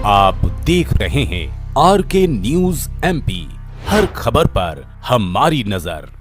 आप देख रहे हैं RK न्यूज MP, हर खबर पर हमारी नजर।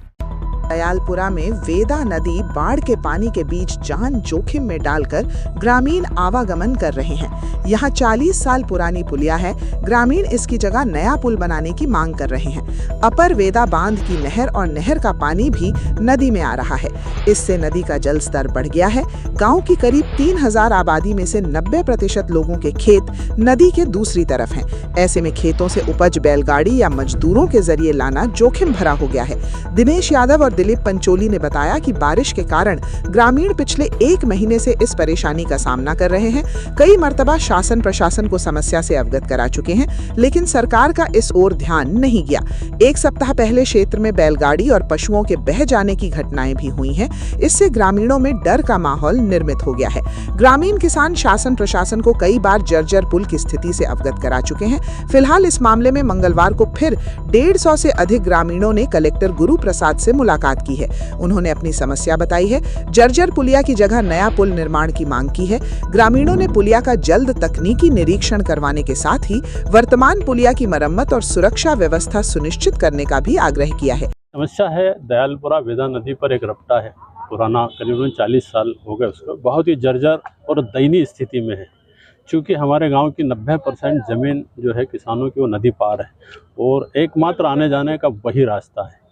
दयालपुरा में वेदा नदी बाढ़ के पानी के बीच जान जोखिम में डालकर ग्रामीण आवागमन कर रहे हैं। यहाँ 40 साल पुरानी पुलिया है। ग्रामीण इसकी जगह नया पुल बनाने की मांग कर रहे हैं। अपर वेदा बांध की नहर और नहर का पानी भी नदी में आ रहा है। इससे नदी का जल स्तर बढ़ गया है। गांव की करीब 3000 आबादी में से 90% लोगों के खेत नदी के दूसरी तरफ हैं। ऐसे में खेतों से उपज बैलगाड़ी या मजदूरों के जरिए लाना जोखिम भरा हो गया है। दिनेश यादव और दिलीप पंचोली ने बताया कि बारिश के कारण ग्रामीण पिछले 1 महीने से इस परेशानी का सामना कर रहे हैं। कई मर्तबा शासन प्रशासन को समस्या से अवगत करा चुके हैं, लेकिन सरकार का इस ओर ध्यान नहीं गया। 1 सप्ताह पहले क्षेत्र में बैलगाड़ी और पशुओं के बह जाने की घटनाएं भी हुई हैं। इससे ग्रामीणों में डर का माहौल निर्मित हो गया है। ग्रामीण किसान शासन प्रशासन को कई बार जर्जर पुल की स्थिति से अवगत करा चुके हैं। फिलहाल इस मामले में मंगलवार को फिर 150 से अधिक ग्रामीणों ने कलेक्टर गुरु प्रसाद से मुलाकात की है। उन्होंने अपनी समस्या बताई है। जर्जर पुलिया की जगह नया पुल निर्माण की मांग की है। ग्रामीणों ने पुलिया का जल्द तकनीकी निरीक्षण करवाने के साथ ही वर्तमान पुलिया की मरम्मत और सुरक्षा व्यवस्था सुनिश्चित करने का भी आग्रह किया है। समस्या है, दयालपुरा वेदा नदी पर एक रपटा है, पुराना, करीबन 40 साल हो गए उसको, बहुत ही जर्जर और दयनीय स्थिति में है। चूँकि हमारे गांव की 90% ज़मीन जो है किसानों की वो नदी पार है और एकमात्र आने जाने का वही रास्ता है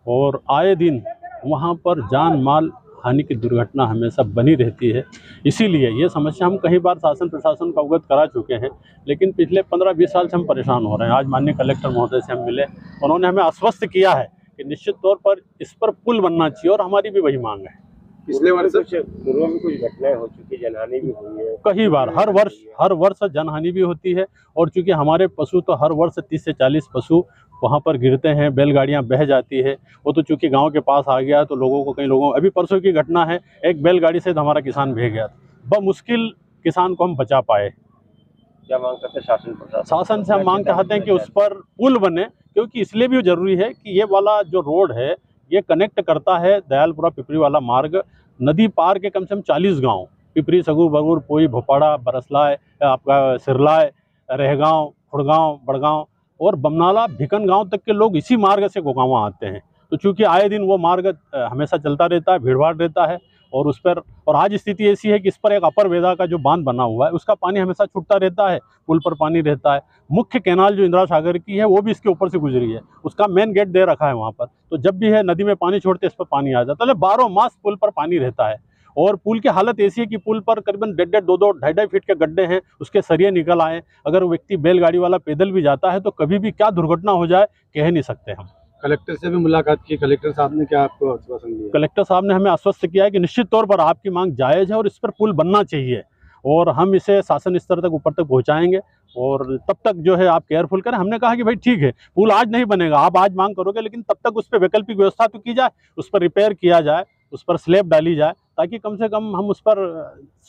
और आए दिन वहाँ पर जान माल हानि की दुर्घटना हमेशा बनी रहती है। इसीलिए ये समस्या हम कई बार शासन प्रशासन को अवगत करा चुके हैं, लेकिन पिछले 15-20 साल से हम परेशान हो रहे हैं। आज माननीय कलेक्टर महोदय से हम मिले, उन्होंने हमें आश्वस्त किया है कि निश्चित तौर पर इस पर पुल बनना चाहिए और हमारी भी वही मांग है। पिछले वर्ष पूर्व में कुछ घटनाएं हो चुकी, जनहानि भी हुई है कई बार। हर वर्ष जनहानि भी होती है और चूँकि हमारे पशु तो हर वर्ष 30 से 40 पशु वहाँ पर गिरते हैं, बैलगाड़ियाँ बह जाती है। वो तो चूँकि गांव के पास आ गया तो लोगों को, कई लोगों, अभी परसों की घटना है, एक बैलगाड़ी से हमारा किसान बह गया। बमुश्किल किसान को हम बचा पाए। क्या मांग करते हैं शासन प्रशासन? शासन से हम मांग चाहते हैं कि उस पर पुल बने, क्योंकि इसलिए भी जरूरी है कि ये वाला जो रोड है ये कनेक्ट करता है दयालपुरा पिपरी वाला मार्ग नदी पार के कम से कम 40 गाँव, पिपरी, सगुर, बगुर, पोई, भोपाड़ा, बरसलाय, आपका सिरलाय, रहगांव, खुड़गांव, बड़गांव और बमनाला, भिकन गांव तक के लोग इसी मार्ग से गोगांवा आते हैं। तो चूंकि आए दिन वो मार्ग हमेशा चलता रहता है, भीड़भाड़ रहता है और उस पर, और आज स्थिति ऐसी है कि इस पर एक अपर वेदा का जो बांध बना हुआ है उसका पानी हमेशा छूटता रहता है, पुल पर पानी रहता है। मुख्य कैनाल जो इंदिरा सागर की है वो भी इसके ऊपर से गुजरी है, उसका मेन गेट दे रखा है वहाँ पर। तो जब भी है नदी में पानी छोड़ते इस पर पानी आ जाता है, 12 मास पुल पर पानी रहता है। और पुल की हालत ऐसी है कि पुल पर करीबन 1.5, 2, 2.5 फीट के गड्ढे हैं, उसके सरिये निकल आए। अगर व्यक्ति बैलगाड़ी वाला पैदल भी जाता है तो कभी भी क्या दुर्घटना हो जाए कह नहीं सकते हम। कलेक्टर से भी मुलाकात की, कलेक्टर साहब ने क्या आपको आश्वासन दिया? कलेक्टर साहब ने हमें आश्वस्त किया है कि निश्चित तौर पर आपकी मांग जायज़ है और इस पर पुल बनना चाहिए और हम इसे शासन स्तर तक, ऊपर तक पहुंचाएंगे और तब तक जो है आप केयरफुल करें। हमने कहा कि भाई ठीक है, पुल आज नहीं बनेगा, आप आज मांग करोगे, लेकिन तब तक उस पर वैकल्पिक व्यवस्था तो की जाए, उस पर रिपेयर किया जाए, उस पर स्लैब डाली जाए, ताकि कम से कम हम उस पर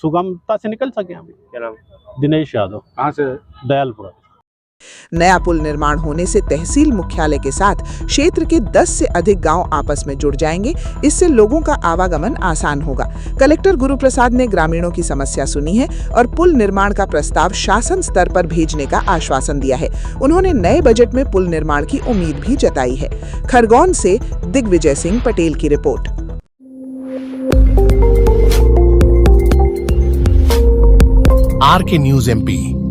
सुगमता से निकल सकें। हम क्या नाम? दिनेश यादव। कहाँ से? दयालपुरा। नया पुल निर्माण होने से तहसील मुख्यालय के साथ क्षेत्र के 10 से अधिक गांव आपस में जुड़ जाएंगे। इससे लोगों का आवागमन आसान होगा। कलेक्टर गुरु प्रसाद ने ग्रामीणों की समस्या सुनी है और पुल निर्माण का प्रस्ताव शासन स्तर पर भेजने का आश्वासन दिया है। उन्होंने नए बजट में पुल निर्माण की उम्मीद भी जताई है। खरगोन से दिग्विजय सिंह पटेल की रिपोर्ट। RK news MP